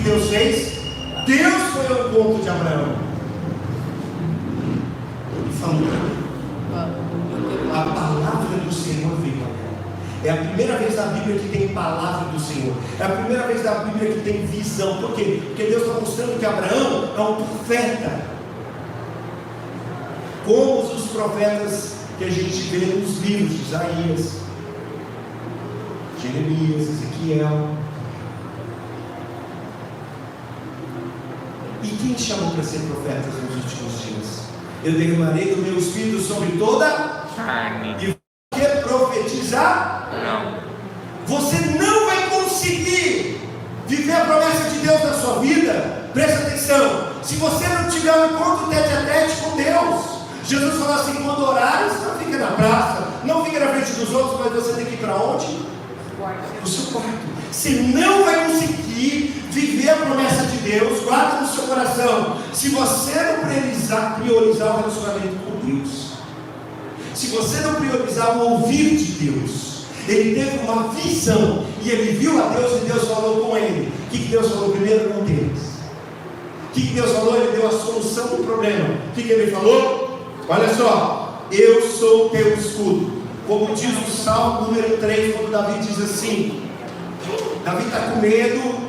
Deus fez? Deus foi ao encontro de Abraão e falou: a palavra do Senhor veio a Abraão. É a primeira vez na Bíblia que tem palavra do Senhor. É a primeira vez na Bíblia que tem visão. Por quê? Porque Deus está mostrando que Abraão é um profeta, como os profetas que a gente vê nos livros de Isaías, Jeremias, Ezequiel. E quem chamou para ser profeta nos últimos dias? Eu derramarei do meu espírito sobre toda carne. E vai profetizar? Não. Você não vai conseguir viver a promessa de Deus na sua vida. Presta atenção. Se você não tiver um encontro tete a tete com Deus, Jesus falou assim: quando orares, não fica na praça, não fica na frente dos outros, mas você tem que ir para onde? No seu quarto. Você não vai conseguir viver a promessa de Deus. Guarda no seu coração. Se você não priorizar o relacionamento com Deus, se você não priorizar o ouvir de Deus, ele teve uma visão e ele viu a Deus e Deus falou com ele. O que Deus falou primeiro? Não temas. O que Deus falou? Ele deu a solução do problema. O que ele falou? Olha só: eu sou o teu escudo. Como diz o Salmo número 3, quando Davi diz assim, Davi está com medo,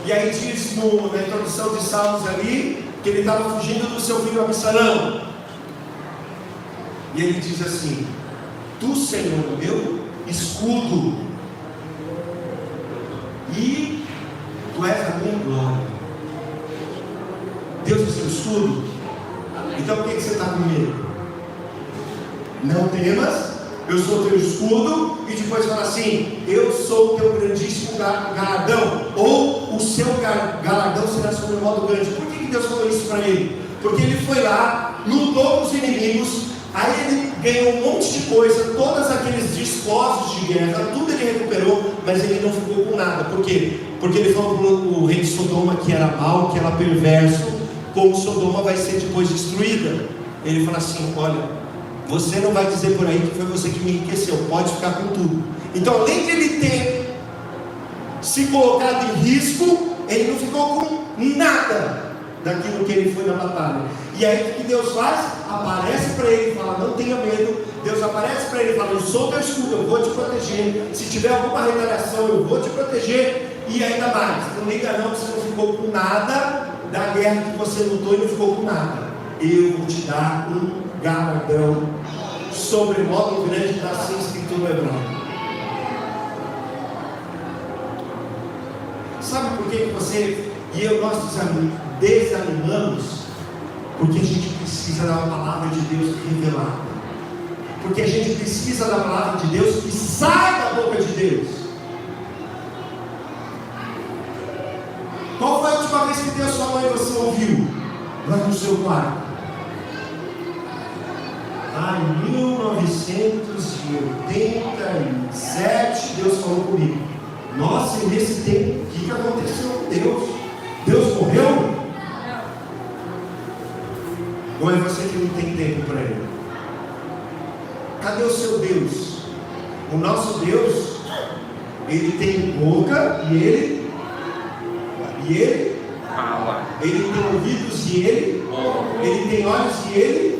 e aí diz na introdução de Salmos ali, que ele estava fugindo do seu filho Absalão, e ele diz assim: tu, Senhor, meu escudo, e tu és a minha glória. Deus é o seu escudo. Então por que você está com medo? Não temas, eu sou o teu escudo. E depois fala assim: eu sou o teu grandíssimo galardão, ou o seu galardão será sobre um modo grande. Por que Deus falou isso para ele? Porque ele foi lá, lutou com os inimigos, aí ele ganhou um monte de coisa, todos aqueles despojos de guerra, tudo ele recuperou, mas ele não ficou com nada. Por quê? Porque ele falou para o rei de Sodoma que era mau, que era perverso, como Sodoma vai ser depois destruída. Ele fala assim: olha, você não vai dizer por aí que foi você que me enriqueceu, pode ficar com tudo. Então, além de ele ter se colocado em risco, ele não ficou com nada daquilo que ele foi na batalha. E aí o que Deus faz? Aparece para ele e fala: não tenha medo. Deus aparece para ele e fala: eu sou teu escudo, eu vou te proteger. Se tiver alguma retaliação, eu vou te proteger. E ainda mais, não liga não que você não ficou com nada da guerra que você lutou e não ficou com nada. Eu vou te dar um galardão sobre modo grande, está assim escrito no hebraico. Sabe por que você e eu, nós desanimamos? Porque a gente precisa da palavra de Deus revelada. Porque a gente precisa da palavra de Deus que sai da boca de Deus. Qual foi a última vez que Deus falou e você ouviu? Lá no seu quarto. Em 1987 Deus falou comigo. Nossa, e nesse tempo, o que aconteceu com Deus? Deus morreu? Não. Ou é você que não tem tempo para ele? Cadê o seu Deus? O nosso Deus, ele tem boca e ele fala. Ele tem ouvidos e ele tem olhos e ele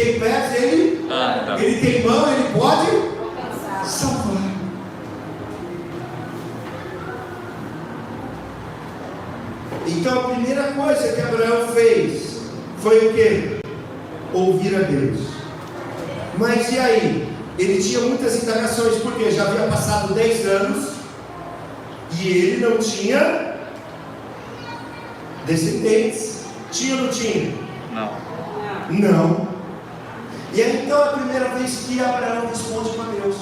tem pés, ele anda. Ele tem mão, ele pode salvar. Então a primeira coisa que Abraão fez foi o quê? Ouvir a Deus. Mas e aí? Ele tinha muitas indagações, porque já havia passado 10 anos e ele não tinha descendentes. Tinha ou não tinha? Não. E aí então é a primeira vez que Abraão responde para Deus.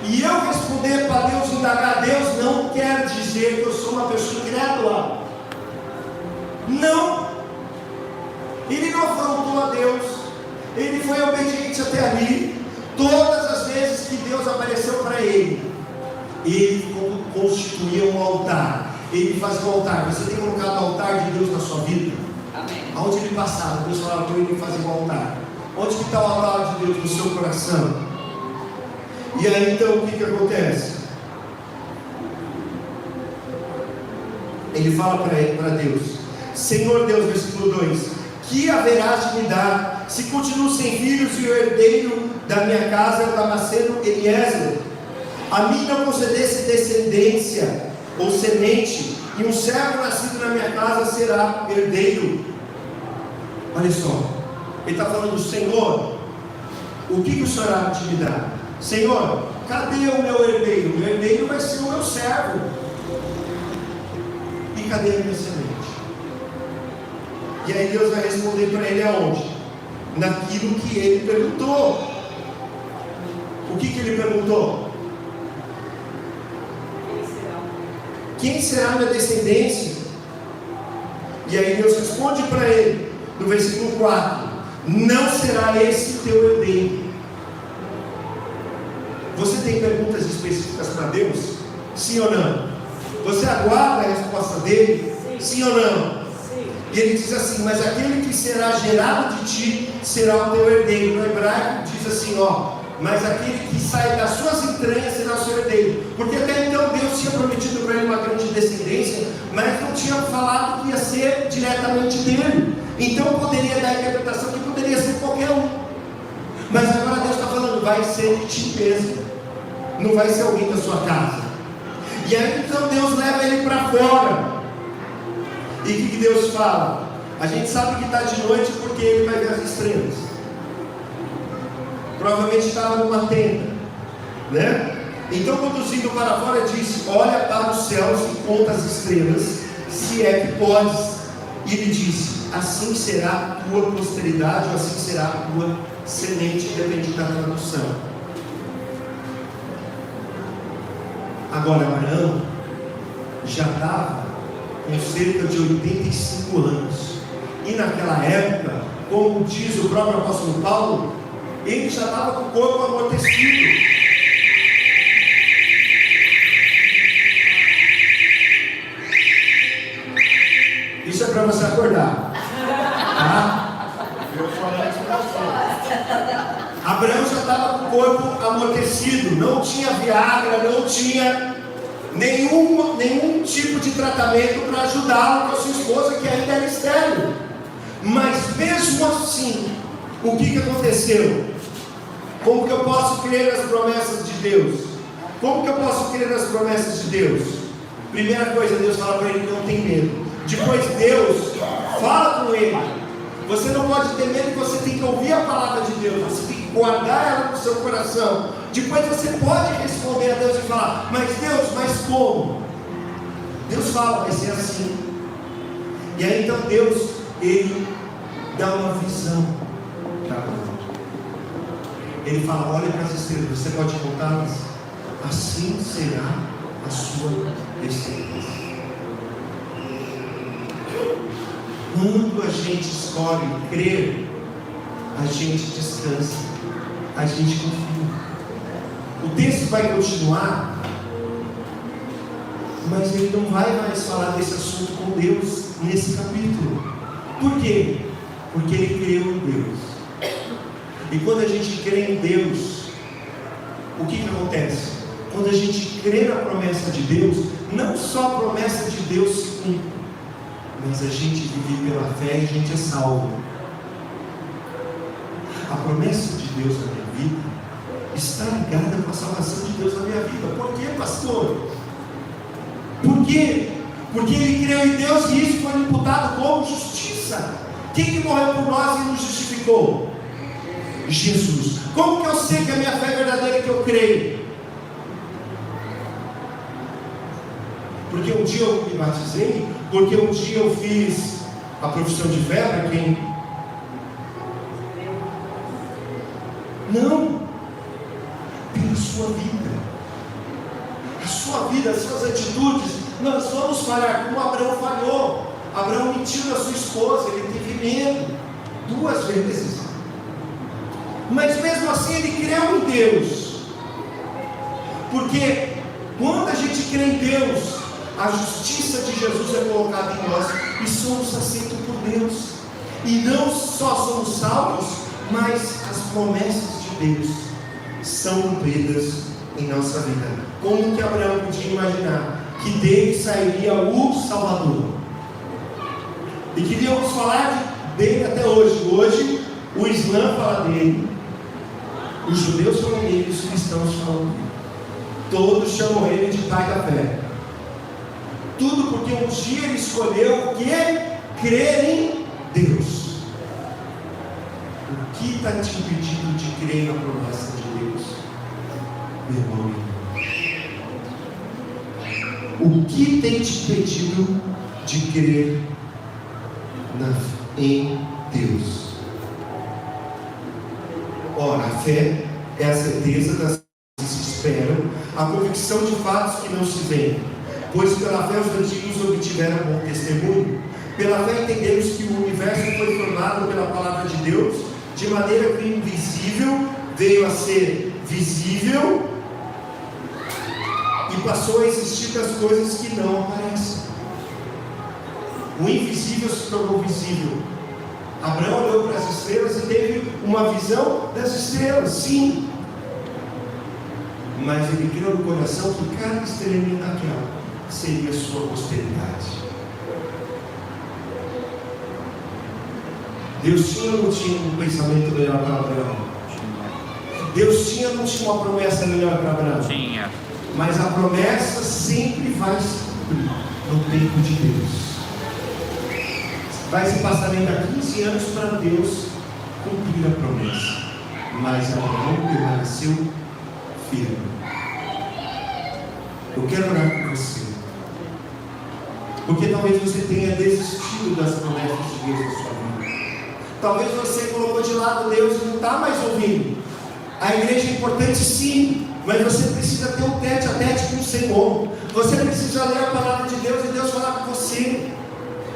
E eu responder para Deus, indagar a Deus, não quer dizer que eu sou uma pessoa incrédula. Não. Ele não afrontou a Deus. Ele foi obediente até ali. Todas as vezes que Deus apareceu para ele constituía um altar. Ele fazia um altar. Você tem colocado o altar de Deus na sua vida? Amém. Aonde ele passava, Deus falava para ele fazer um altar. Onde que está o altar de Deus? No seu coração. E aí então o que acontece? ele fala para Deus: Senhor Deus, versículo 2: que haverás de me dar, se continuo sem filhos, e o herdeiro da minha casa é o Damasceno Eliezer? A mim não concedesse descendência ou semente, e um servo nascido na minha casa será herdeiro. Olha só, ele está falando: Senhor, o que o Senhor há de me dar? Senhor, cadê o meu herdeiro? O meu herdeiro vai ser o meu servo. E cadê a minha semente? E aí Deus vai responder para ele aonde? Naquilo que ele perguntou. O que ele perguntou? Quem será minha descendência? E aí Deus responde para ele, no versículo 4: não será esse o teu herdeiro. Você tem perguntas específicas para Deus? Sim ou não? Você aguarda a resposta dele? Sim ou não? E ele diz assim: mas aquele que será gerado de ti será o teu herdeiro. No hebraico diz assim, mas aquele que sai das suas entranhas será o seu herdeiro. Porque até então Deus tinha prometido para ele uma grande descendência, mas não tinha falado que ia ser diretamente dele. Então poderia dar a interpretação que poderia ser qualquer um. Mas agora Deus está falando: vai ser de ti mesmo, não vai ser alguém da sua casa. E aí então Deus leva ele para fora. E o que Deus fala? A gente sabe que está de noite porque ele vai ver as estrelas. Provavelmente estava numa tenda, né? Então, conduzindo para fora, disse: olha para os céus e conta as estrelas, se é que podes. E ele disse: assim será a tua posteridade, ou assim será a tua semente, depende da tradução. Agora, Abraão já estava com cerca de 85 anos, e naquela época, como diz o próprio apóstolo Paulo, ele já estava com o corpo amortecido. Isso é para você acordar, tá? Abraão já estava com o corpo amortecido, não tinha Viagra, não tinha nenhum tipo de tratamento para ajudá-lo com a sua esposa, que ainda era estéril. Mas mesmo assim, o que aconteceu? Como que eu posso crer nas promessas de Deus? Como que eu posso crer nas promessas de Deus? Primeira coisa, Deus fala para ele que não tem medo. Depois Deus fala com ele: você não pode ter medo, você tem que ouvir a palavra de Deus, você tem que guardar ela no seu coração. Depois você pode responder a Deus e falar: mas Deus, mas como? Deus fala: vai ser assim. E aí então Deus, ele dá uma visão para Abraão. Ele fala: olha para as estrelas, você pode contá-las? Assim será a sua descendência. Quando a gente escolhe crer, a gente descansa, a gente confia. O texto vai continuar, mas ele não vai mais falar desse assunto com Deus nesse capítulo. Por quê? Porque ele creu em Deus. E quando a gente crê em Deus, o que acontece? Quando a gente crê na promessa de Deus, não só a promessa de Deus se cumpre, mas a gente vive pela fé e a gente é salvo. A promessa de Deus na minha vida está ligada com a salvação de Deus na minha vida. Por quê, pastor? Por quê? Porque ele creu em Deus e isso foi imputado como justiça. Quem que morreu por nós e nos justificou? Jesus. Como que eu sei que a minha fé é verdadeira e que eu creio? Porque um dia eu me batizei, porque um dia eu fiz a profissão de fé para quem? Não. Pela sua vida. A sua vida, as suas atitudes. Nós vamos falhar como Abraão falhou. Abraão mentiu na sua esposa, ele teve medo 2 vezes. Mas mesmo assim ele creu em Deus. Porque quando a gente crê em Deus, a justiça de Jesus é colocada em nós e somos aceitos por Deus. E não só somos salvos, mas as promessas de Deus são cumpridas em nossa vida. Como que Abraão podia imaginar que dele sairia o Salvador. E queríamos falar dele até hoje. Hoje o Islã fala dele, os judeus falam dele, os cristãos falam dele. Todos chamam ele de pai da fé. Tudo porque um dia ele escolheu o que? Crer em Deus. O que está te impedindo de crer na promessa de Deus, meu irmão? O que tem te impedido de crer em Deus? Ora, a fé é a certeza das coisas que se esperam, a convicção de fatos que não se veem. Pois pela fé os antigos obtiveram bom testemunho. Pela fé entendemos que o universo foi formado pela palavra de Deus, de maneira que o invisível veio a ser visível e passou a existir das coisas que não aparecem. O invisível se tornou visível. Abraão olhou para as estrelas e teve uma visão das estrelas, sim. Mas ele criou no coração que cada estrelinha daquela seria a sua posteridade. Deus tinha ou não tinha um pensamento melhor para Abraão? Deus tinha ou não tinha uma promessa melhor para Abraão? Tinha. Mas a promessa sempre vai se cumprir no tempo de Deus. Vai se passar ainda 15 anos para Deus cumprir a promessa. Mas Abraão permaneceu firme. Eu quero orar com você. Porque talvez você tenha desistido das promessas de Deus na sua vida. Talvez você colocou de lado Deus e não está mais ouvindo. A igreja é importante sim, mas você precisa ter um tete a tete com o Senhor. Você precisa ler a palavra de Deus e Deus falar com você.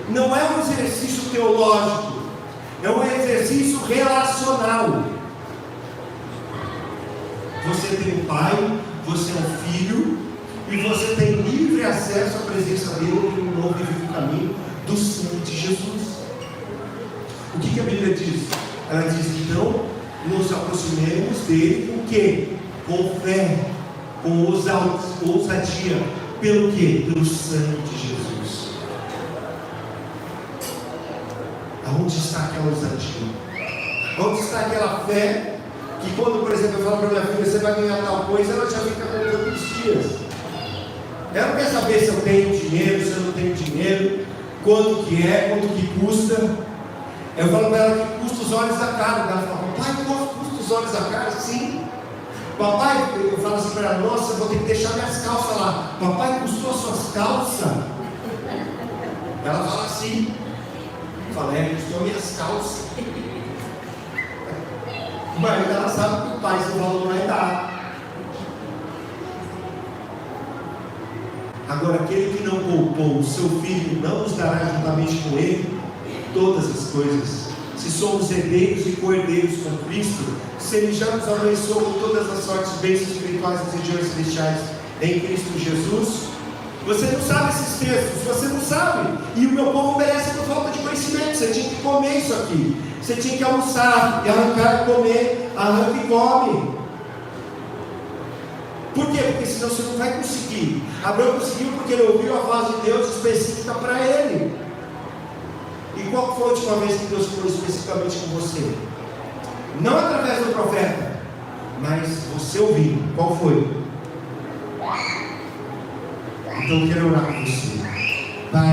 Não é um exercício teológico, é um exercício relacional. Você tem um pai, você é um filho, e você tem livre acesso à presença dele no novo e vivo caminho do sangue de Jesus. O que a Bíblia diz? Ela diz: então nos aproximemos dele com o quê? Com fé, com ousadia. Pelo quê? Pelo sangue de Jesus. Aonde está aquela ousadia? Onde está aquela fé que quando, por exemplo, eu falo para minha filha, você vai ganhar tal coisa, ela já fica contando os dias. Ela não quer saber se eu tenho dinheiro, se eu não tenho dinheiro, quanto que é, quanto que custa. Eu falo para ela que custa os olhos da cara. Ela fala: papai, quanto custa os olhos da cara? Sim. Papai, eu falo assim para ela: nossa, eu vou ter que deixar minhas calças lá. Papai, custou as suas calças? Ela fala assim. Eu falo: custou minhas calças. Mas ela sabe que o pai seu valor vai dar. Agora, aquele que não poupou o seu filho, não nos dará juntamente com ele todas as coisas. Se somos herdeiros e co-herdeiros com Cristo, se ele já nos abençoou com todas as sortes, bênçãos espirituais das regiões celestiais em Cristo Jesus. Você não sabe esses textos, você não sabe. E o meu povo merece por falta de conhecimento. Você tinha que comer isso aqui. Você tinha que almoçar e arrancar e comer. Arranca e come. Por quê? Porque senão você não vai conseguir. Abraão conseguiu porque ele ouviu a voz de Deus específica para ele. E qual foi a última vez que Deus falou especificamente com você? Não através do profeta, mas você ouvindo. Qual foi? Então eu quero orar com você. Pai.